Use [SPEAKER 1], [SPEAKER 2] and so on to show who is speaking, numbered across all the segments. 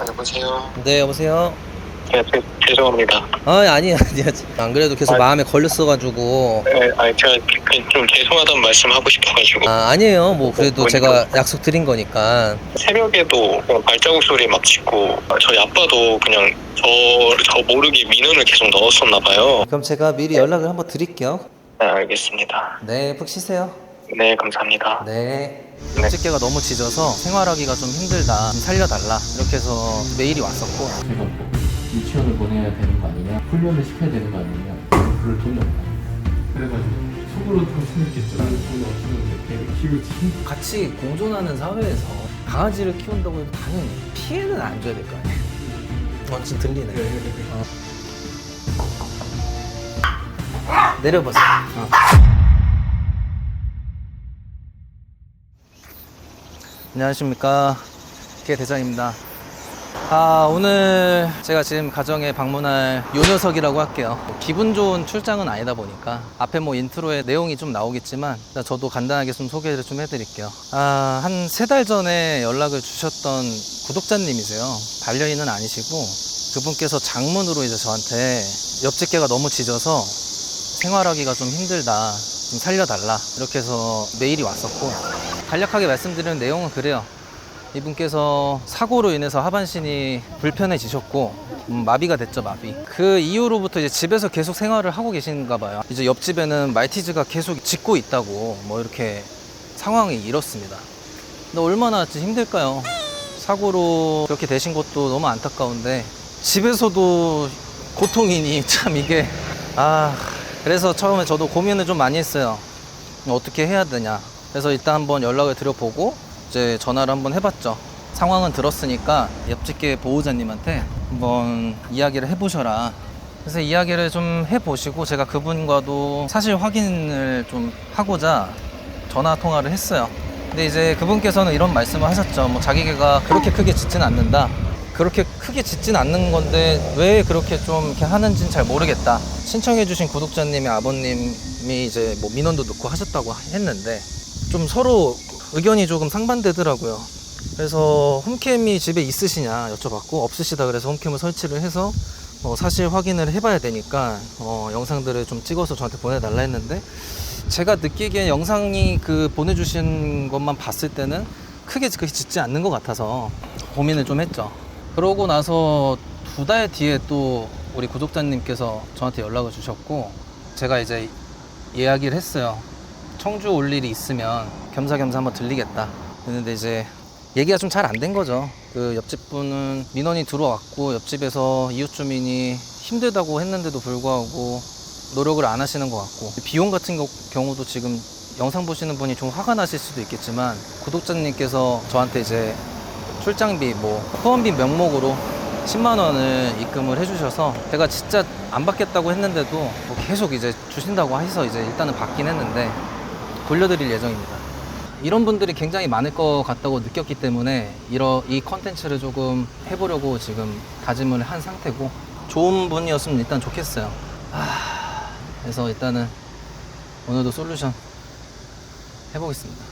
[SPEAKER 1] 여보세요?
[SPEAKER 2] 네, 여보세요?
[SPEAKER 1] 네, 죄송합니다.
[SPEAKER 2] 아니야. 안 그래도 계속 마음에 걸렸어가지고.
[SPEAKER 1] 네, 제가 좀 죄송하다는 말씀 하고 싶어가지고.
[SPEAKER 2] 아니에요. 뭐, 그래도 제가 약속 드린 거니까.
[SPEAKER 1] 새벽에도 그냥 발자국 소리 막 짓고, 저희 아빠도 그냥 저 모르게 민원을 계속 넣었었나봐요.
[SPEAKER 2] 그럼 제가 미리 연락을 한번 드릴게요.
[SPEAKER 1] 네, 알겠습니다.
[SPEAKER 2] 네, 푹 쉬세요.
[SPEAKER 1] 네, 감사합니다.
[SPEAKER 2] 네.
[SPEAKER 1] 네.
[SPEAKER 2] 집게가 너무 짖어서 생활하기가 좀 힘들다. 좀 살려달라. 이렇게 해서 메일이 왔었고.
[SPEAKER 3] 제가 뭐 유치원을 보내야 되는 거 아니냐, 훈련을 시켜야 되는 거 아니냐, 그럴 돈이 없다. 그래가지고 속으로 좀 생각했죠. 나는 돈이 없으면 개를 키우지.
[SPEAKER 2] 같이 공존하는 사회에서 강아지를 키운다고 해도 당연히 피해는 안 줘야 될 거 아니에요. 지금 들리네. 내려보세요. 안녕하십니까. 개 대장입니다. 오늘 제가 지금 가정에 방문할 요 녀석이라고 할게요. 기분 좋은 출장은 아니다 보니까 앞에 뭐 인트로에 내용이 좀 나오겠지만 저도 간단하게 좀 소개를 좀 해드릴게요. 한 3달 전에 연락을 주셨던 구독자님이세요. 반려인은 아니시고 그분께서 장문으로 이제 저한테 옆집 개가 너무 짖어서 생활하기가 좀 힘들다, 좀 살려달라, 이렇게 해서 메일이 왔었고, 간략하게 말씀드리는 내용은 그래요. 이분께서 사고로 인해서 하반신이 불편해지셨고 마비가 됐죠. 마비. 그 이후로부터 이제 집에서 계속 생활을 하고 계신가 봐요. 이제 옆집에는 말티즈가 계속 짖고 있다고 뭐 이렇게 상황이 이렇습니다. 근데 얼마나 힘들까요? 사고로 그렇게 되신 것도 너무 안타까운데 집에서도 고통이니 참 이게 그래서 처음에 저도 고민을 좀 많이 했어요. 어떻게 해야 되냐. 그래서 일단 한번 연락을 드려보고 이제 전화를 한번 해봤죠. 상황은 들었으니까 옆집계 보호자님한테 한번 이야기를 해보셔라. 그래서 이야기를 좀 해보시고 제가 그분과도 사실 확인을 좀 하고자 전화 통화를 했어요. 근데 이제 그분께서는 이런 말씀을 하셨죠. 뭐 자기 개가 그렇게 크게 짖진 않는다. 그렇게 크게 짖진 않는 건데 왜 그렇게 좀 이렇게 하는지는 잘 모르겠다. 신청해주신 구독자님의 아버님이 이제 뭐 민원도 넣고 하셨다고 했는데 좀 서로 의견이 조금 상반되더라고요. 그래서 홈캠이 집에 있으시냐 여쭤봤고 없으시다 그래서 홈캠을 설치를 해서 사실 확인을 해봐야 되니까 영상들을 좀 찍어서 저한테 보내달라 했는데 제가 느끼기엔 영상이 그 보내주신 것만 봤을 때는 크게 그렇게 짖지 않는 것 같아서 고민을 좀 했죠. 그러고 나서 2달 뒤에 또 우리 구독자님께서 저한테 연락을 주셨고 제가 이제 이야기를 했어요. 청주 올 일이 있으면 겸사겸사 한번 들리겠다. 그런데 이제 얘기가 좀 잘 안 된 거죠. 그 옆집 분은 민원이 들어왔고 옆집에서 이웃 주민이 힘들다고 했는데도 불구하고 노력을 안 하시는 것 같고 비용 같은 경우도 지금 영상 보시는 분이 좀 화가 나실 수도 있겠지만 구독자님께서 저한테 이제 출장비 뭐 후원비 명목으로 10만 원을 입금을 해주셔서 제가 진짜 안 받겠다고 했는데도 뭐 계속 이제 주신다고 해서 이제 일단은 받긴 했는데 돌려드릴 예정입니다. 이런 분들이 굉장히 많을 것 같다고 느꼈기 때문에 이 컨텐츠를 조금 해보려고 지금 다짐을 한 상태고 좋은 분이었으면 일단 좋겠어요. 그래서 일단은 오늘도 솔루션 해보겠습니다.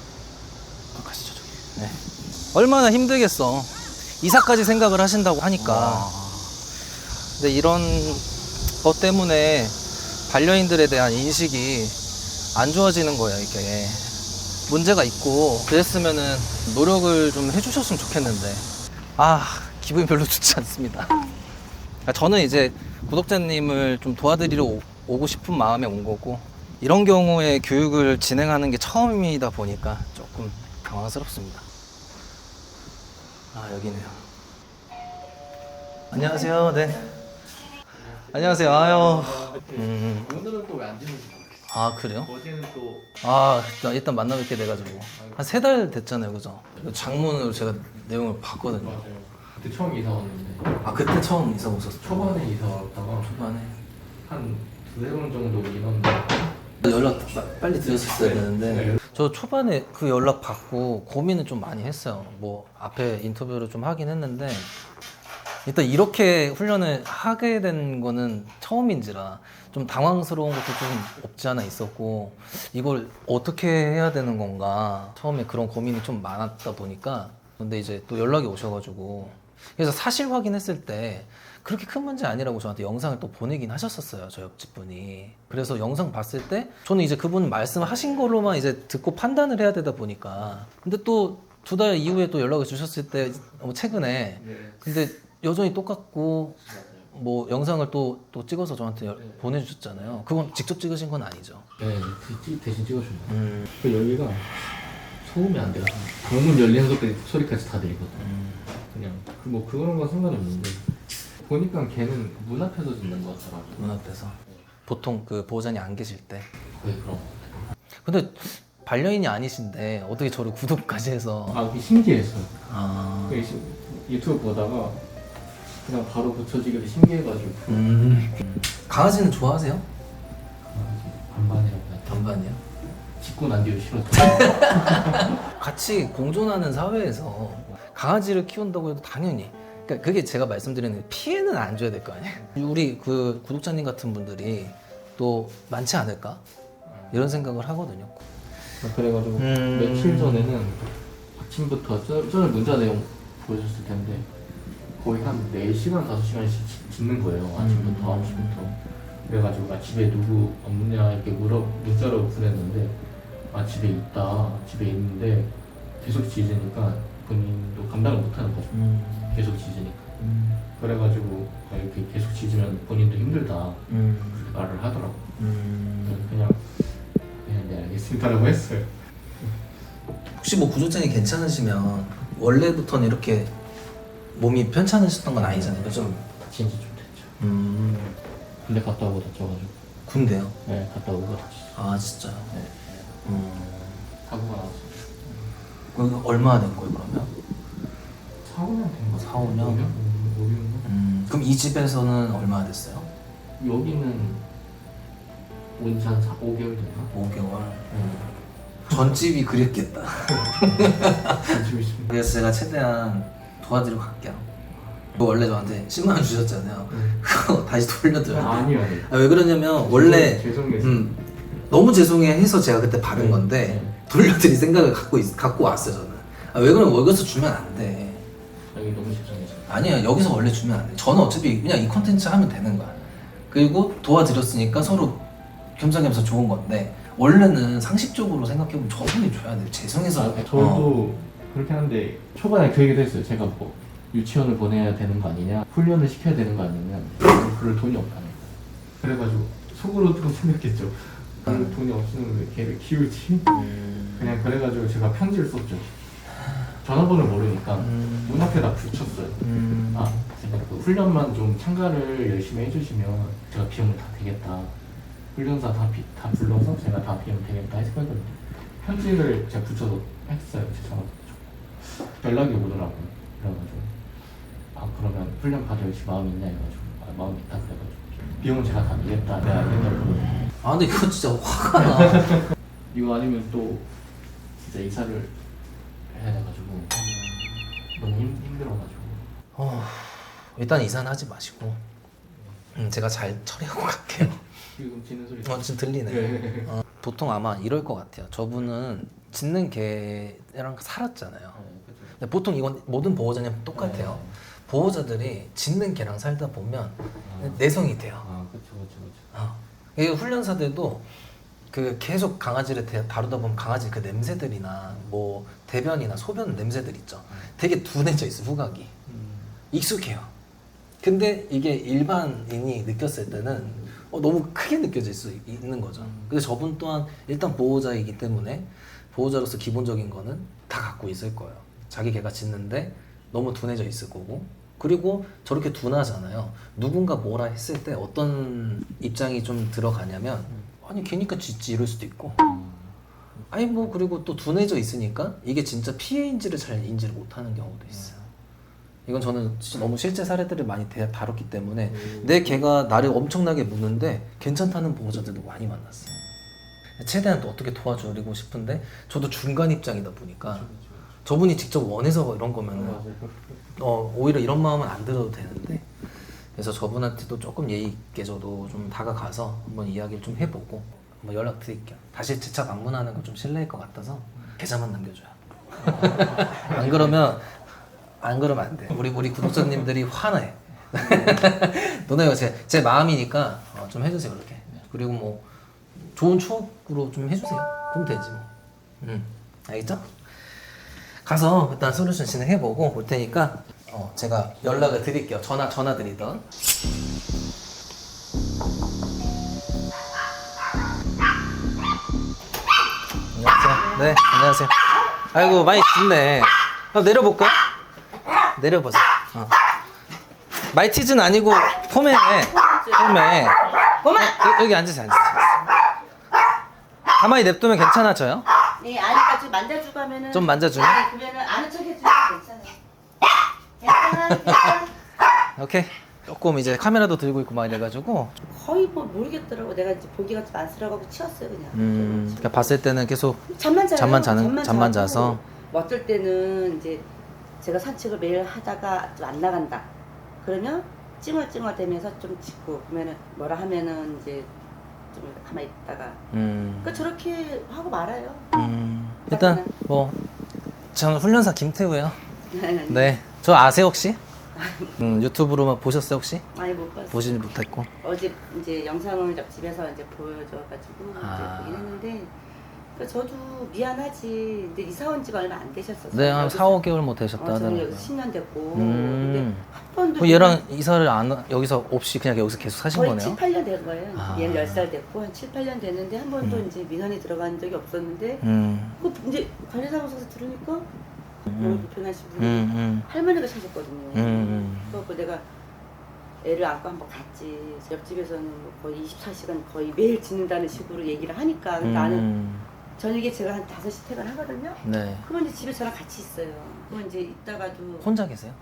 [SPEAKER 2] 가시죠 저기. 네. 얼마나 힘들겠어. 이사까지 생각을 하신다고 하니까. 근데 이런 것 때문에 반려인들에 대한 인식이 안 좋아지는 거예요. 이게 문제가 있고 그랬으면은 노력을 좀 해주셨으면 좋겠는데 기분이 별로 좋지 않습니다. 저는 이제 구독자님을 좀 도와드리러 오고 싶은 마음에 온 거고 이런 경우에 교육을 진행하는 게 처음이다 보니까 조금 당황스럽습니다. 여기네요. 안녕하세요. 네. 안녕하세요.
[SPEAKER 3] 오늘은 또 왜 안 되는지 모르겠어요.
[SPEAKER 2] 그래요?
[SPEAKER 3] 어제는 또
[SPEAKER 2] 일단 만나뵙게 돼가지고 한 3달 됐잖아요, 그죠? 장문으로 제가 내용을 봤거든요.
[SPEAKER 3] 맞아요. 그때 처음 이사 왔는데
[SPEAKER 2] 그때 처음 이사 오셨어요?
[SPEAKER 3] 초반에 이사 왔다가
[SPEAKER 2] 초반에
[SPEAKER 3] 한 2-3번 정도 인원
[SPEAKER 2] 연락 빨리 드렸었어야 되는데
[SPEAKER 3] 네.
[SPEAKER 2] 저 초반에 그 연락 받고 고민을 좀 많이 했어요. 뭐 앞에 인터뷰를 좀 하긴 했는데 일단 이렇게 훈련을 하게 된 거는 처음인지라 좀 당황스러운 것도 좀 없지 않아 있었고 이걸 어떻게 해야 되는 건가 처음에 그런 고민이 좀 많았다 보니까 근데 이제 또 연락이 오셔가지고 그래서 사실 확인했을 때 그렇게 큰 문제 아니라고 저한테 영상을 또 보내긴 하셨었어요, 저 옆집 분이. 그래서 영상 봤을 때 저는 이제 그분 말씀하신 거로만 이제 듣고 판단을 해야 되다 보니까, 근데 또 2달 이후에 또 연락을 주셨을 때 최근에 근데 여전히 똑같고 뭐 영상을 또 찍어서 저한테 보내주셨잖아요. 그건 직접 찍으신 건 아니죠?
[SPEAKER 3] 네, 대신 찍어줍니다. 그 여기가 소음이 안 돼요. 방문 열리는 소리까지 다 들리거든요. 그냥 뭐 그런 건 상관없는데 보니까 걔는 문 앞에서 짓는 것 같더라고요.
[SPEAKER 2] 문 앞에서. 보통 그 보호자님 안 계실 때.
[SPEAKER 3] 거의 그런 것 같아요.
[SPEAKER 2] 근데 반려인이 아니신데 어떻게 저를 구독까지 해서.
[SPEAKER 3] 아, 그게 신기했어요.
[SPEAKER 2] 아.
[SPEAKER 3] 그 유튜브 보다가 그냥 바로 붙여지기도 신기해가지고.
[SPEAKER 2] 강아지는 좋아하세요?
[SPEAKER 3] 반반이라고 해야 돼.
[SPEAKER 2] 반반이요?
[SPEAKER 3] 짓고 난 뒤에 싫었죠.
[SPEAKER 2] 같이 공존하는 사회에서 강아지를 키운다고 해도 당연히, 그러니까 그게 제가 말씀드리는 피해는 안 줘야 될 거 아니에요. 우리 그 구독자님 같은 분들이 또 많지 않을까 이런 생각을 하거든요.
[SPEAKER 3] 그래가지고 며칠 전에는 아침부터 전에 문자 내용 보여줬을 텐데 거의 한 4시간, 5시간씩 짓는 거예요. 아침부터 9시부터. 그래가지고 나 집에 누구 없냐 이렇게 문자로 보냈는데 아 집에 있다, 집에 있는데 계속 짖으니까 본인도 감당을 못하는 거죠. 계속 짖으니까. 그래가지고 이렇게 계속 짖으면 본인도 힘들다 그렇게 말을 하더라고. 그냥 네 알겠습니다라고 했어요.
[SPEAKER 2] 혹시 뭐 구독자님 괜찮으시면 원래부터는 이렇게 몸이 편찮으셨던 건 아니잖아요, 그죠?
[SPEAKER 3] 다친 지 좀 됐죠. 군대 갔다 오고 다쳐가지고.
[SPEAKER 2] 군대요?
[SPEAKER 3] 네, 갔다 오고 다쳤어요.
[SPEAKER 2] 아 진짜요?
[SPEAKER 3] 네. 사고가 나왔어요.
[SPEAKER 2] 그 얼마나 된 거예요 그러면?
[SPEAKER 3] 4-5년 된 거.
[SPEAKER 2] 4-5년?
[SPEAKER 3] 5년?
[SPEAKER 2] 그럼 이 집에서는 얼마나 됐어요?
[SPEAKER 3] 여기는 온지 한 5개월 됐나?
[SPEAKER 2] 5개월. 전집이 그립겠다.
[SPEAKER 3] 집이 있습니다.
[SPEAKER 2] 그래서 제가 최대한 도와드리고 갈게요. 그거 원래 저한테 10만 원 주셨잖아요. 그거 다시 돌려드려요.
[SPEAKER 3] 아니요.
[SPEAKER 2] 왜 그러냐면 원래
[SPEAKER 3] 죄송해서.
[SPEAKER 2] 너무 죄송해 해서 제가 그때 받은 건데
[SPEAKER 3] 네.
[SPEAKER 2] 돌려드릴 생각을 갖고 왔어요 저는. 왜 그러면 여기서 주면 안 돼.
[SPEAKER 3] 여기 너무 죄송해서.
[SPEAKER 2] 아니야, 여기서 원래 주면 안 돼. 저는 어차피 그냥 이 컨텐츠 하면 되는 거야. 그리고 도와드렸으니까 서로 겸사겸사 좋은 건데 원래는 상식적으로 생각해보면 저분이 줘야 돼. 죄송해서.
[SPEAKER 3] 저도 그렇게 하는데 초반에 그 얘기도 했어요. 제가 뭐 유치원을 보내야 되는 거 아니냐, 훈련을 시켜야 되는 거 아니냐, 그럴 돈이 없다니까. 그래가지고 속으로 좀 생각했죠. 그럴 돈이 없으면 왜 걔를 키우지? 그냥 그래가지고 제가 편지를 썼죠. 전화번호를 모르니까 문 앞에다 붙였어요. 아, 제가 그 훈련만 좀 참가를 열심히 해주시면 제가 비용을 다 되겠다. 훈련사 다 불러서 제가 다 비용 되겠다 했거든요. 편지를 제가 붙여서 했어요. 제 전화 붙여. 연락이 오더라고요. 그래가지고 아 그러면 훈련 받을 마음이 있냐 해가지고 아, 마음이 있다 그래가지고 비용은 제가 다 내겠다. 내가 알겠다고.
[SPEAKER 2] 아 근데 이거 진짜 화가 나.
[SPEAKER 3] 이거 아니면 또 진짜 이사를 해야 돼가지고 너무 힘들어가지고.
[SPEAKER 2] 일단 이사는 하지 마시고 제가 잘 처리하고 갈게요.
[SPEAKER 3] 지금 짖는 소리.
[SPEAKER 2] 지금 들리네.
[SPEAKER 3] 네.
[SPEAKER 2] 보통 아마 이럴 것 같아요. 저분은 짖는 개랑 살았잖아요. 근데 보통 이건 모든 보호자님 똑같아요. 보호자들이 짖는 개랑 살다 보면 내성이 돼요.
[SPEAKER 3] 아 그렇죠.
[SPEAKER 2] 이 훈련사들도 그 계속 강아지를 다루다 보면 강아지 그 냄새들이나 뭐 대변이나 소변 냄새들 있죠. 되게 둔해져 있어, 후각이. 익숙해요. 근데 이게 일반인이 느꼈을 때는 너무 크게 느껴질 수 있는 거죠. 근데 저분 또한 일단 보호자이기 때문에 보호자로서 기본적인 거는 다 갖고 있을 거예요. 자기 개가 짖는데 너무 둔해져 있을 거고, 그리고 저렇게 둔하잖아요. 누군가 뭐라 했을 때 어떤 입장이 좀 들어가냐면 아니 걔니까 짖지 이럴 수도 있고, 아니 뭐 그리고 또 둔해져 있으니까 이게 진짜 피해인지를 잘 인지를 못하는 경우도 있어요. 이건 저는 진짜 너무 실제 사례들을 많이 다뤘기 때문에 내 개가 나를 엄청나게 무는데 괜찮다는 보호자들도 많이 만났어요. 최대한 또 어떻게 도와주고 싶은데 저도 중간 입장이다 보니까 저분이 직접 원해서 이런 거면은 오히려 이런 마음은 안 들어도 되는데, 그래서 저분한테도 조금 예의 있게 저도 좀 다가가서 한번 이야기를 좀 해보고 한번 연락드릴게요. 다시 제 차 방문하는 건 좀 실례일 것 같아서 계좌만 남겨줘요. 안 그러면 안 그러면 안 돼. 우리 구독자님들이 화내. 노나요, 제 마음이니까 좀 해주세요 그렇게. 그리고 뭐 좋은 추억으로 좀 해주세요. 그럼 되지 뭐. 알겠죠? 가서 일단 솔루션 진행해보고 올 테니까 제가 연락을 드릴게요. 전화 드리던. 안녕하세요. 네, 안녕하세요. 아이고 많이 춥네. 내려볼까? 내려보세요. 마이티즈는 아니고 폼에. 여기 앉으세요. 가만히 냅두면 괜찮아져요?
[SPEAKER 4] 네, 아니까 좀 만져주고 하면은.
[SPEAKER 2] 좀 만져주면?
[SPEAKER 4] 네, 그러면은 아는 척 해주면 괜찮아.
[SPEAKER 2] 오케이. 조금 이제 카메라도 들고 있고 막 이래가지고
[SPEAKER 4] 거의 뭐 모르겠더라고. 내가 이제 보기가 좀 안쓰러워서 치웠어요 그냥.
[SPEAKER 2] 그러니까 봤을 때는 계속
[SPEAKER 4] 잠만 자요.
[SPEAKER 2] 잠만 자서.
[SPEAKER 4] 뭐 어떨 때는 이제 제가 산책을 매일 하다가 좀 안 나간다. 그러면 찡얼찡얼 대면서 좀 짖고 그러면은 뭐라 하면은 이제 좀 가만히 있다가 그 저렇게 하고 말아요.
[SPEAKER 2] 일단 뭐 저는 훈련사 김태우예요. 네, 저 아세요 혹시? 유튜브로만 보셨어요 혹시?
[SPEAKER 4] 아니 못 봤어.
[SPEAKER 2] 보지는 못했고.
[SPEAKER 4] 어제 이제 영상을 집에서 이제 보여줘가지고 이제 보긴 했는데 저도 미안하지. 근데 이사 온 지가 얼마 안 되셨었어요.
[SPEAKER 2] 네, 한 4, 5개월 못 되셨다
[SPEAKER 4] 저는
[SPEAKER 2] 하더라고요.
[SPEAKER 4] 여기 10년 됐고 근데 한 번도
[SPEAKER 2] 그럼 얘랑 이사를 여기서 없이 그냥 여기서 계속 사신
[SPEAKER 4] 거의
[SPEAKER 2] 거네요?
[SPEAKER 4] 7, 8년 된 거예요.
[SPEAKER 2] 아.
[SPEAKER 4] 얘는 10살 됐고 한 7, 8년 됐는데 한 번도 이제 민원이 들어간 적이 없었는데 그 이제 관리사무소에서 들으니까 너무 불편하신 분이 할머니가 사셨거든요. 그래서 내가 애를 안고 한번 갔지. 옆집에서는 뭐 거의 24시간 거의 매일 짓는다는 식으로 얘기를 하니까 근데 나는 저녁에 제가 한 5시 퇴근하거든요.
[SPEAKER 2] 네.
[SPEAKER 4] 그러면 이제 집에 저랑 같이 있어요. 그러면 이제 있다가도
[SPEAKER 2] 혼자 계세요?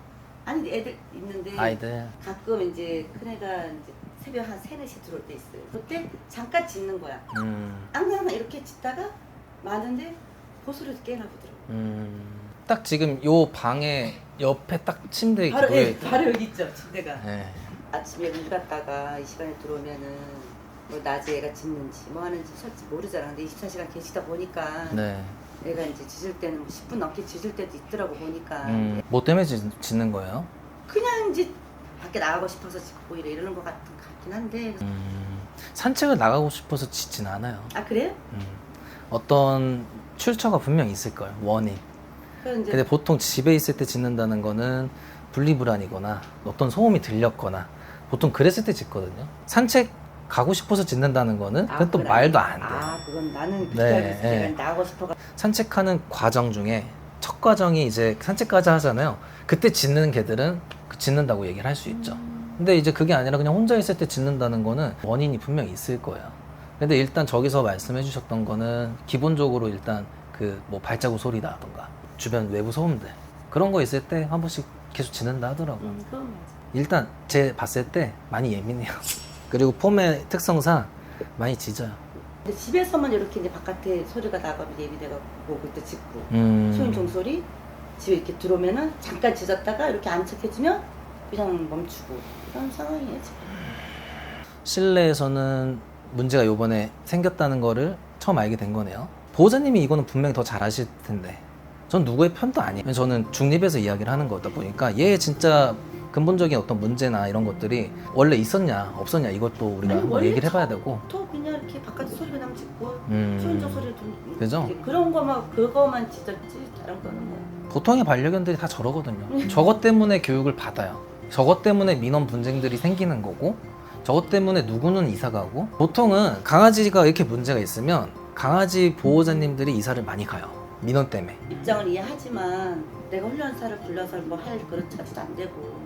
[SPEAKER 4] 아니 애들 있는데
[SPEAKER 2] 아이들.
[SPEAKER 4] 가끔 이제 큰애가 이제 새벽 한 3, 4시 들어올 때 있어요. 그때 잠깐 짖는 거야. 항상 이렇게 짖다가 마는데 보소리도 깨나 보더라고요.
[SPEAKER 2] 딱 지금 요 방에 옆에 딱 침대
[SPEAKER 4] 바로,
[SPEAKER 2] 있고
[SPEAKER 4] 바로 여기 있죠 침대가.
[SPEAKER 2] 네.
[SPEAKER 4] 아침에 물 갔다가 이 시간에 들어오면은 뭐 낮에 애가 짖는지 뭐 하는지 솔직히 모르잖아. 근데 24시간 계시다 보니까
[SPEAKER 2] 네.
[SPEAKER 4] 애가 이제 짖을 때는 뭐 10분 넘게 짖을 때도 있더라고 보니까
[SPEAKER 2] 뭐 때문에 짓는 거예요?
[SPEAKER 4] 그냥 이제 밖에 나가고 싶어서 짖고 이러는 것 같긴 한데
[SPEAKER 2] 산책을 나가고 싶어서 짖진 않아요.
[SPEAKER 4] 아 그래요?
[SPEAKER 2] 어떤 출처가 분명 있을 거예요. 원인.
[SPEAKER 4] 그래서 이제
[SPEAKER 2] 근데 보통 집에 있을 때 짖는다는 거는 분리불안이거나 어떤 소음이 들렸거나 보통 그랬을 때 짖거든요. 산책 가고 싶어서 짖는다는 거는 그건 또
[SPEAKER 4] 그건
[SPEAKER 2] 말도
[SPEAKER 4] 아니-
[SPEAKER 2] 안 돼요.
[SPEAKER 4] 아 그건 나는 그렇게
[SPEAKER 2] 네,
[SPEAKER 4] 알고 있을 때
[SPEAKER 2] 네.
[SPEAKER 4] 나가고 싶어가
[SPEAKER 2] 산책하는 과정 중에 첫 과정이 이제 산책까지 하잖아요. 그때 짖는 개들은 짖는다고 얘기를 할 수 있죠. 근데 이제 그게 아니라 그냥 혼자 있을 때 짖는다는 거는 원인이 분명히 있을 거예요. 근데 일단 저기서 말씀해 주셨던 거는 기본적으로 일단 그 뭐 발자국 소리라던가 주변 외부 소음들 그런 거 있을 때 한 번씩 계속 짖는다 하더라고요.
[SPEAKER 4] 그건 맞아.
[SPEAKER 2] 일단 제 봤을 때 많이 예민해요. 그리고 폼의 특성상 많이 짖어요.
[SPEAKER 4] 근데 집에서만 이렇게 이제 바깥에 소리가 나가면 예민해갖고 그때 짖고 소인 종소리 집에 이렇게 들어오면은 잠깐 짖었다가 이렇게 안착해주면 그냥 멈추고 이런 상황이에요 지금.
[SPEAKER 2] 실내에서는 문제가 요번에 생겼다는 거를 처음 알게 된 거네요. 보호자님이 이거는 분명히 더 잘 아실 텐데 전 누구의 편도 아니에요. 저는 중립에서 이야기를 하는 거다 보니까 얘 진짜 근본적인 어떤 문제나 이런 것들이 원래 있었냐 없었냐 이것도 우리가
[SPEAKER 4] 아니,
[SPEAKER 2] 한번
[SPEAKER 4] 원래
[SPEAKER 2] 얘기를 해봐야 되고
[SPEAKER 4] 또 그냥 이렇게 바깥에 소리가 나면 짖고
[SPEAKER 2] 음.
[SPEAKER 4] 소인종 소리 좀
[SPEAKER 2] 그죠?
[SPEAKER 4] 이제 그런 거만 그거만 짖었지 다른 거는 뭐.
[SPEAKER 2] 보통의 반려견들이 다 저러거든요. 저것 때문에 교육을 받아요. 저것 때문에 민원 분쟁들이 생기는 거고 저것 때문에 누구는 이사 가고 보통은 강아지가 이렇게 문제가 있으면 강아지 보호자님들이 이사를 많이 가요. 민원 때문에.
[SPEAKER 4] 입장을 이해하지만 내가 훈련사를 불러서 뭐 할 그런 자체도 안 되고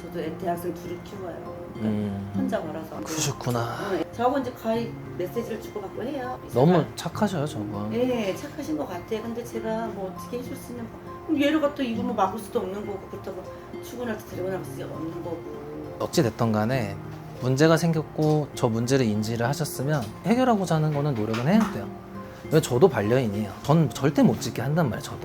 [SPEAKER 4] 저도 대학생 둘을 키워요. 그러니까 혼자 걸어서.
[SPEAKER 2] 그러셨구나.
[SPEAKER 4] 저하고 이제 거의 메시지를 주고받고 해요.
[SPEAKER 2] 너무 착하셔요 저거.
[SPEAKER 4] 네, 착하신 것 같아요. 근데 제가 뭐 어떻게 해줄 수 있는 그럼 얘를 갖다 이거 뭐 막을 수도 없는 거고 그렇다고 출근할 때 데리고 나갈 수 없는 거고.
[SPEAKER 2] 어찌 됐던 간에 문제가 생겼고 저 문제를 인지를 하셨으면 해결하고자 하는 거는 노력은 해야 돼요. 왜 저도 반려인이에요. 전 절대 못 짓게 한단 말이에요.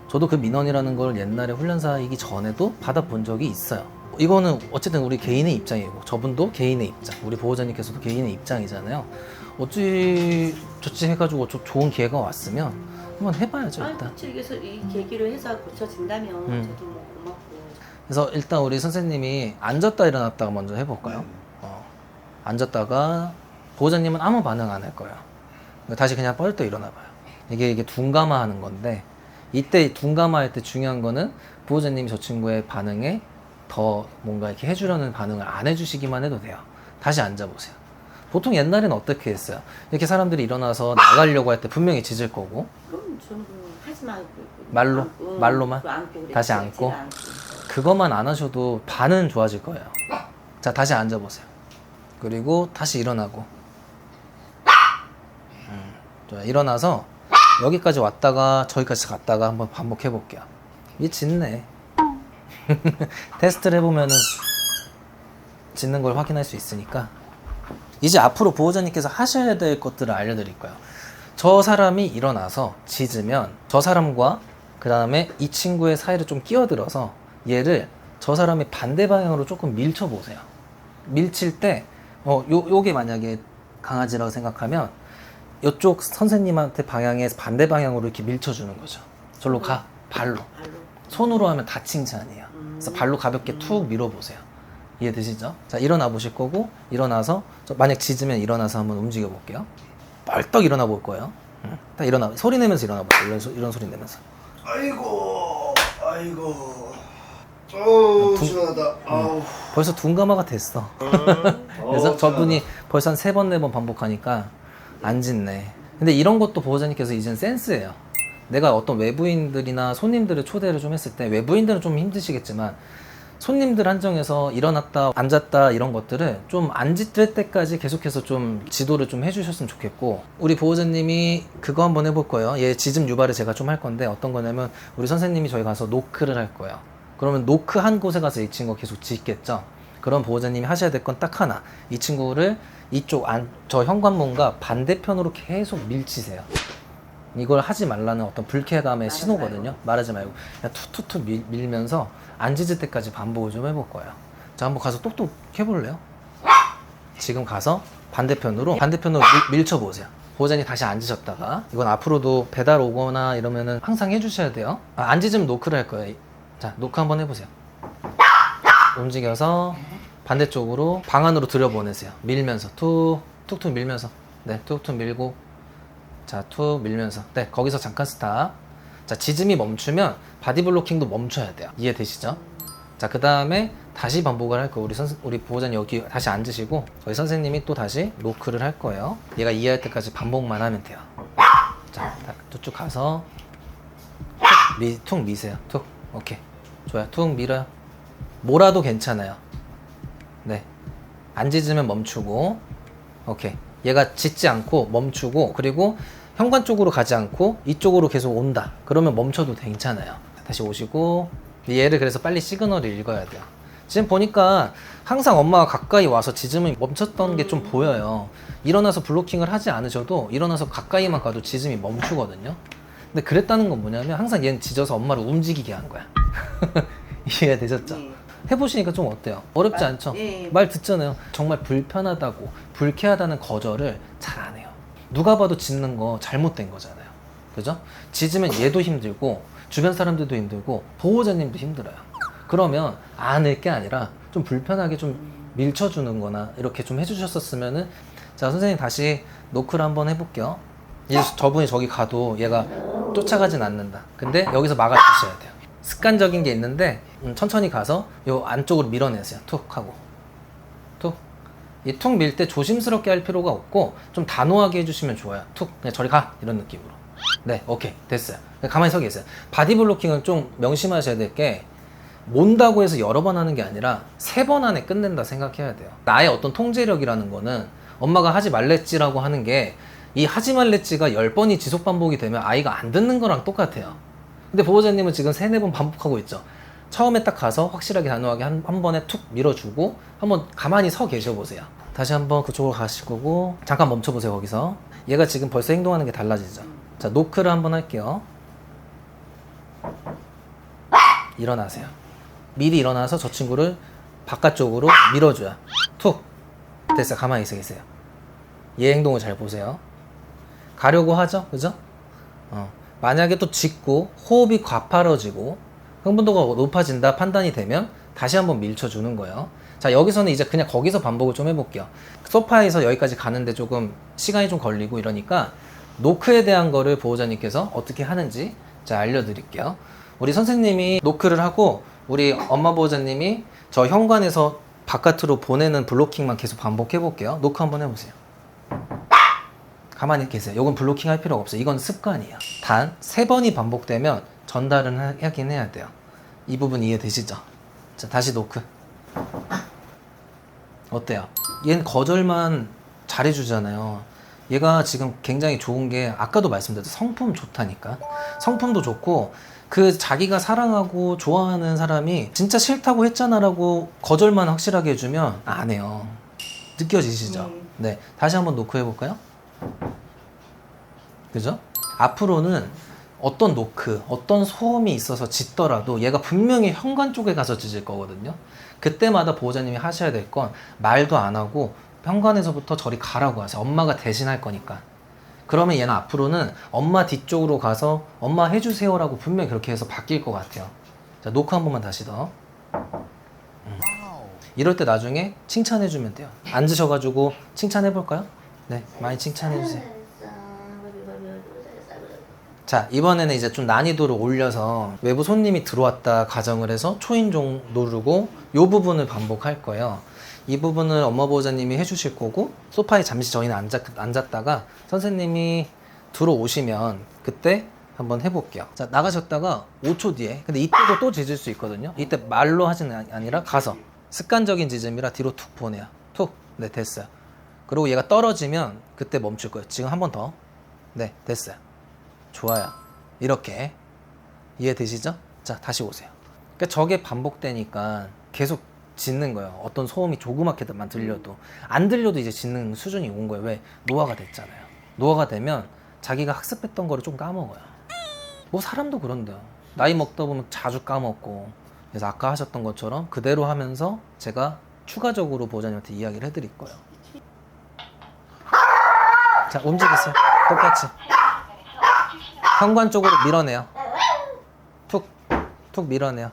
[SPEAKER 2] 저도 그 민원이라는 걸 옛날에 훈련사이기 전에도 받아본 적이 있어요. 이거는 어쨌든 우리 개인의 입장이고 저분도 개인의 입장, 우리 보호자님께서도 개인의 입장이잖아요. 어찌 어쩌지 해가지고 좋은 기회가 왔으면 한번 해봐야죠
[SPEAKER 4] 아니,
[SPEAKER 2] 일단.
[SPEAKER 4] 그치. 그래서 이 계기를 해서 고쳐진다면 저도 뭐 고맙고.
[SPEAKER 2] 그래서 일단 우리 선생님이 앉았다 일어났다가 먼저 해볼까요? 앉았다가 보호자님은 아무 반응 안 할 거예요. 다시 그냥 뻘떡 일어나봐요. 이게 둔감화 하는 건데, 이때 둔감화 할 때 중요한 거는 보호자님이 저 친구의 반응에 더 뭔가 이렇게 해주려는 반응을 안 해주시기만 해도 돼요. 다시 앉아보세요. 보통 옛날에는 어떻게 했어요? 이렇게 사람들이 일어나서 나가려고 할 때 분명히 짖을 거고,
[SPEAKER 4] 그럼 저는 하지 말고.
[SPEAKER 2] 말로?
[SPEAKER 4] 안고,
[SPEAKER 2] 말로만?
[SPEAKER 4] 안고
[SPEAKER 2] 다시 안고? 그것만 안 하셔도 반은 좋아질 거예요. 자, 다시 앉아보세요. 그리고 다시 일어나고. 좋아요. 일어나서 여기까지 왔다가 저기까지 갔다가 한번 반복해 볼게요. 이 짖네. 테스트를 해보면은 짖는 걸 확인할 수 있으니까. 이제 앞으로 보호자님께서 하셔야 될 것들을 알려드릴 거예요. 저 사람이 일어나서 짖으면 저 사람과 그 다음에 이 친구의 사이를 좀 끼어들어서 얘를 저 사람이 반대 방향으로 조금 밀쳐 보세요. 밀칠 때 요게 만약에 강아지라고 생각하면 이쪽 선생님한테 방향에 반대 방향으로 이렇게 밀쳐주는 거죠. 절로 가. 발로. 손으로 하면 다 칭찬이에요. 그래서 발로 가볍게 툭 밀어보세요. 이해되시죠? 자, 일어나 보실 거고, 일어나서 만약 짖으면 일어나서 한번 움직여 볼게요. 벌떡 일어나 볼 거예요. 딱 일어나, 소리 내면서 일어나 보세요. 이런 소리 내면서.
[SPEAKER 5] 아이고. 시원하다. 아우.
[SPEAKER 2] 벌써 둔감화가 됐어. 그래서 저분이 벌써 한 3번, 4번 반복하니까 안 짖네. 근데 이런 것도 보호자님께서 이제는 센스예요. 내가 어떤 외부인들이나 손님들을 초대를 좀 했을 때, 외부인들은 좀 힘드시겠지만 손님들 한정해서 일어났다 앉았다 이런 것들을 좀 안 짖을 때까지 계속해서 좀 지도를 좀 해주셨으면 좋겠고, 우리 보호자님이 그거 한번 해볼 거예요. 얘 짖음 유발을 제가 좀 할 건데, 어떤 거냐면 우리 선생님이 저희 가서 노크를 할 거예요. 그러면 노크 한 곳에 가서 이 친구가 계속 짖겠죠. 그럼 보호자님이 하셔야 될 건 딱 하나, 이 친구를 이쪽 저 현관문과 반대편으로 계속 밀치세요. 이걸 하지 말라는 어떤 불쾌감의 신호거든요. 말하지 말고 그냥 툭툭툭 밀면서 안 짖을 때까지 반복을 좀 해볼 거예요. 자, 한번 가서 똑똑 해볼래요? 지금 가서 반대편으로 밀쳐보세요. 보호자님 다시 앉으셨다가, 이건 앞으로도 배달 오거나 이러면은 항상 해주셔야 돼요. 안 짖으면 노크를 할 거예요. 자, 노크 한번 해보세요. 움직여서 반대쪽으로 방 안으로 들여보내세요. 밀면서 툭툭 밀면서, 네, 툭툭 밀고, 자, 툭 밀면서, 네, 거기서 잠깐 스탑. 자, 짖음이 멈추면 바디 블로킹도 멈춰야 돼요. 이해되시죠? 자, 그 다음에 다시 반복을 할 거예요. 우리 보호자님 여기 다시 앉으시고, 저희 선생님이 또 다시 노크를 할 거예요. 얘가 이해할 때까지 반복만 하면 돼요. 자, 쭉 가서 툭 미세요. 툭. 오케이. 좋아요. 툭 밀어요. 뭐라도 괜찮아요. 네. 안 짖으면 멈추고. 오케이. 얘가 짖지 않고 멈추고, 그리고 현관 쪽으로 가지 않고 이쪽으로 계속 온다. 그러면 멈춰도 괜찮아요. 다시 오시고, 얘를 그래서 빨리 시그널을 읽어야 돼요. 지금 보니까 항상 엄마가 가까이 와서 짖음이 멈췄던 게 좀 보여요. 일어나서 블로킹을 하지 않으셔도 일어나서 가까이만 가도 짖음이 멈추거든요. 근데 그랬다는 건 뭐냐면 항상 얘는 짖어서 엄마를 움직이게 한 거야. 이해되셨죠? 해보시니까 좀 어때요? 어렵지 않죠? 말 듣잖아요. 정말 불편하다고, 불쾌하다는 거절을 잘 안 해요. 누가 봐도 짖는 거 잘못된 거잖아요. 그죠? 짖으면 얘도 힘들고 주변 사람들도 힘들고 보호자님도 힘들어요. 그러면 안 할 게 아니라 좀 불편하게 좀 밀쳐주는 거나 이렇게 좀 해주셨었으면은. 자, 선생님 다시 노크를 한번 해볼게요. 이제 저분이 저기 가도 얘가 쫓아가진 않는다. 근데 여기서 막아주셔야 돼요. 습관적인 게 있는데 천천히 가서 요 안쪽으로 밀어내세요. 툭 하고 툭. 이 툭 밀 때 조심스럽게 할 필요가 없고 좀 단호하게 해주시면 좋아요. 툭, 그냥 저리 가, 이런 느낌으로. 네, 오케이, 됐어요. 가만히 서 계세요. 바디 블로킹은 좀 명심하셔야 될 게, 몬다고 해서 여러 번 하는 게 아니라 3번 안에 끝낸다 생각해야 돼요. 나의 어떤 통제력이라는 거는 엄마가 하지 말랬지라고 하는 게, 이 하지 말랬지가 10번이 지속 반복이 되면 아이가 안 듣는 거랑 똑같아요. 근데 보호자님은 지금 3, 4번 반복하고 있죠. 처음에 딱 가서 확실하게 단호하게 한 번에 툭 밀어주고 한번 가만히 서 계셔 보세요. 다시 한번 그쪽으로 가실 거고, 잠깐 멈춰 보세요. 거기서 얘가 지금 벌써 행동하는 게 달라지죠. 자, 노크를 한번 할게요. 일어나세요. 미리 일어나서 저 친구를 바깥쪽으로 밀어줘야. 툭. 됐어요. 가만히 있어 계세요. 얘 행동을 잘 보세요. 가려고 하죠, 그죠? 만약에 또 짖고 호흡이 가파러지고 흥분도가 높아진다 판단이 되면 다시 한번 밀쳐주는 거예요. 자, 여기서는 이제 그냥 거기서 반복을 좀 해볼게요. 소파에서 여기까지 가는데 조금 시간이 좀 걸리고 이러니까 노크에 대한 거를 보호자님께서 어떻게 하는지 자 알려드릴게요. 우리 선생님이 노크를 하고 우리 엄마 보호자님이 저 현관에서 바깥으로 보내는 블로킹만 계속 반복해 볼게요. 노크 한번 해보세요. 가만히 계세요. 이건 블로킹 할 필요가 없어요. 이건 습관이에요. 단 3번이 반복되면 전달은 하긴 해야 돼요. 이 부분 이해되시죠? 자, 다시 노크. 어때요? 얘는 거절만 잘해주잖아요. 얘가 지금 굉장히 좋은 게 아까도 말씀드렸죠. 성품 좋다니까. 성품도 좋고 그 자기가 사랑하고 좋아하는 사람이 진짜 싫다고 했잖아 라고 거절만 확실하게 해주면 안 해요. 느껴지시죠? 네, 다시 한번 노크 해볼까요? 그죠? 앞으로는 어떤 노크, 어떤 소음이 있어서 짖더라도 얘가 분명히 현관 쪽에 가서 짖을 거거든요. 그때마다 보호자님이 하셔야 될 건 말도 안 하고 현관에서부터 저리 가라고 하세요. 엄마가 대신할 거니까. 그러면 얘는 앞으로는 엄마 뒤쪽으로 가서 엄마 해주세요라고 분명히 그렇게 해서 바뀔 것 같아요. 자, 노크 한 번만 다시 더. 이럴 때 나중에 칭찬해주면 돼요. 앉으셔가지고 칭찬해볼까요? 네, 많이 칭찬해주세요. 자, 이번에는 이제 좀 난이도를 올려서 외부 손님이 들어왔다 가정을 해서 초인종 누르고 이 부분을 반복할 거예요. 이 부분을 엄마 보호자님이 해주실 거고 소파에 잠시 저희는 앉았다가 선생님이 들어오시면 그때 한번 해볼게요. 자, 나가셨다가 5초 뒤에 근데 이때도 또 짖을 수 있거든요. 이때 말로 하지는 아니라 가서 습관적인 짖음이라 뒤로 툭 보내요. 툭. 네, 됐어요. 그리고 얘가 떨어지면 그때 멈출 거예요. 지금 한 번 더. 네, 됐어요. 좋아요. 이렇게 이해되시죠? 자, 다시 오세요. 그러니까 저게 반복되니까 계속 짖는 거예요. 어떤 소음이 조그맣게만 들려도 안 들려도 이제 짖는 수준이 온 거예요. 왜? 노화가 됐잖아요. 노화가 되면 자기가 학습했던 거를 좀 까먹어요. 뭐 사람도 그런데요. 나이 먹다 보면 자주 까먹고. 그래서 아까 하셨던 것처럼 그대로 하면서 제가 추가적으로 보호자님한테 이야기를 해드릴 거예요. 자, 움직이세요. 똑같이. 현관 쪽으로 밀어내요. 툭, 툭 밀어내요.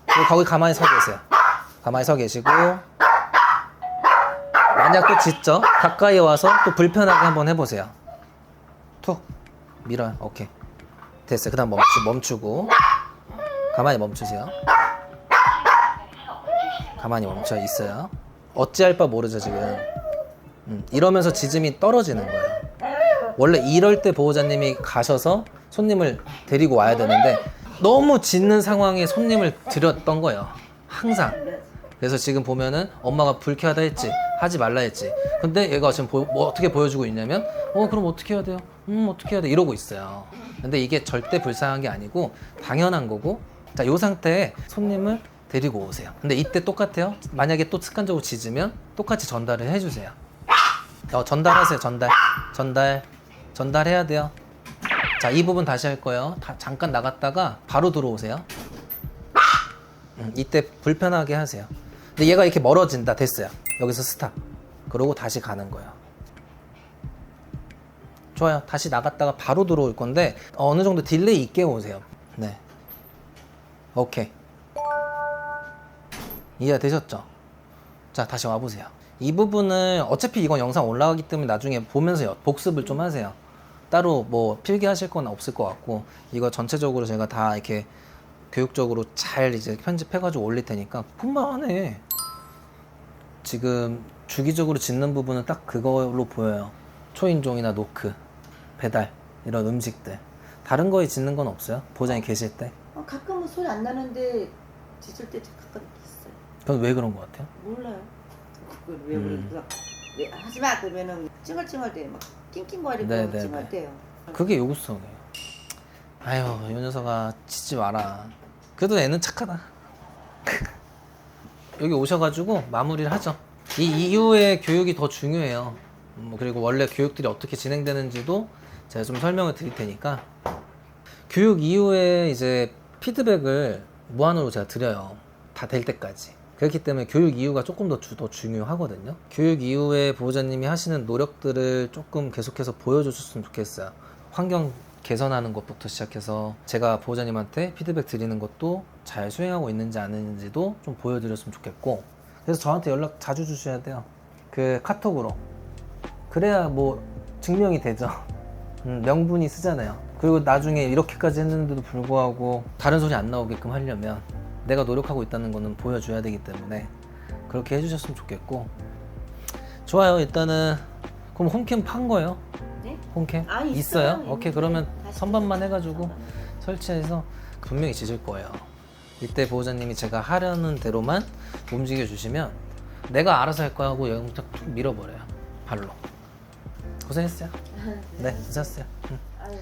[SPEAKER 2] 그리고 거기 가만히 서 계세요. 가만히 서 계시고 만약 또 짖죠? 가까이 와서 또 불편하게 한번 해보세요. 툭 밀어요. 오케이, 됐어요. 그 다음 멈추고 가만히 멈추세요. 가만히 멈춰 있어요. 어찌할 바 모르죠 지금. 이러면서 짖음이 떨어지는 거예요. 원래 이럴 때 보호자님이 가셔서 손님을 데리고 와야 되는데 너무 짖는 상황에 손님을 들였던 거예요. 항상. 그래서 지금 보면은 엄마가 불쾌하다 했지, 하지 말라 했지. 근데 얘가 지금 뭐 어떻게 보여주고 있냐면 그럼 어떻게 해야 돼요? 어떻게 해야 돼? 이러고 있어요. 근데 이게 절대 불쌍한 게 아니고 당연한 거고. 자, 요 상태에 손님을 데리고 오세요. 근데 이때 똑같아요. 만약에 또 습관적으로 짖으면 똑같이 전달을 해주세요. 전달하세요. 전달해야 돼요. 자, 이 부분 다시 할 거예요. 잠깐 나갔다가 바로 들어오세요. 이때 불편하게 하세요. 근데 얘가 이렇게 멀어진다. 됐어요. 여기서 스탑. 그러고 다시 가는 거예요. 좋아요. 다시 나갔다가 바로 들어올 건데 어느 정도 딜레이 있게 오세요. 네. 오케이. 이해되셨죠? 자, 다시 와보세요. 이 부분을 어차피 이건 영상 올라가기 때문에 나중에 보면서 복습을 좀 하세요. 따로 뭐 필기하실 건 없을 것 같고 이거 전체적으로 제가 다 이렇게 교육적으로 잘 이제 편집해가지고 올릴 테니까 뿐만해. 지금 주기적으로 짖는 부분은 딱 그걸로 보여요. 초인종이나 노크, 배달 이런 음식들. 다른 거에 짖는 건 없어요? 보호자님 계실 때?
[SPEAKER 4] 가끔은 소리 안 나는데 짖을 때 가끔 있어요.
[SPEAKER 2] 그건 왜 그런 것 같아요?
[SPEAKER 4] 몰라요. 그걸 왜 그러니까 왜 하지마 그러면은 찡얼찡얼 돼요. 막 낑낑거리고
[SPEAKER 2] 네네네.
[SPEAKER 4] 찡얼대요.
[SPEAKER 2] 그게 요구성이에요. 아유, 이 녀석아 짖지 마라. 그래도 애는 착하다. 여기 오셔가지고 마무리를 하죠. 이 이후에 교육이 더 중요해요. 그리고 원래 교육들이 어떻게 진행되는지도 제가 좀 설명을 드릴 테니까 교육 이후에 이제 피드백을 무한으로 제가 드려요. 다 될 때까지. 그렇기 때문에 교육 이후가 조금 더 중요하거든요. 교육 이후에 보호자님이 하시는 노력들을 조금 계속해서 보여주셨으면 좋겠어요. 환경 개선하는 것부터 시작해서 제가 보호자님한테 피드백 드리는 것도 잘 수행하고 있는지 안 있는지도 좀 보여드렸으면 좋겠고, 그래서 저한테 연락 자주 주셔야 돼요. 그 카톡으로. 그래야 뭐 증명이 되죠. 명분이 쓰잖아요. 그리고 나중에 이렇게까지 했는데도 불구하고 다른 소리 안 나오게끔 하려면 내가 노력하고 있다는 거는 보여줘야 되기 때문에 그렇게 해주셨으면 좋겠고. 좋아요. 일단은 그럼 홈캠 판 거예요?
[SPEAKER 4] 네?
[SPEAKER 2] 홈캠?
[SPEAKER 4] 아,
[SPEAKER 2] 있어요?
[SPEAKER 4] 있는데
[SPEAKER 2] 오케이. 그러면
[SPEAKER 4] 다시
[SPEAKER 2] 선반만 해가지고
[SPEAKER 4] 선반.
[SPEAKER 2] 설치해서 분명히 지질 거예요. 이때 보호자님이 제가 하려는 대로만 움직여 주시면 내가 알아서 할 거야 하고 영상 툭 밀어버려요. 발로. 고생했어요. 네, 괜찮았어요.
[SPEAKER 4] 아유,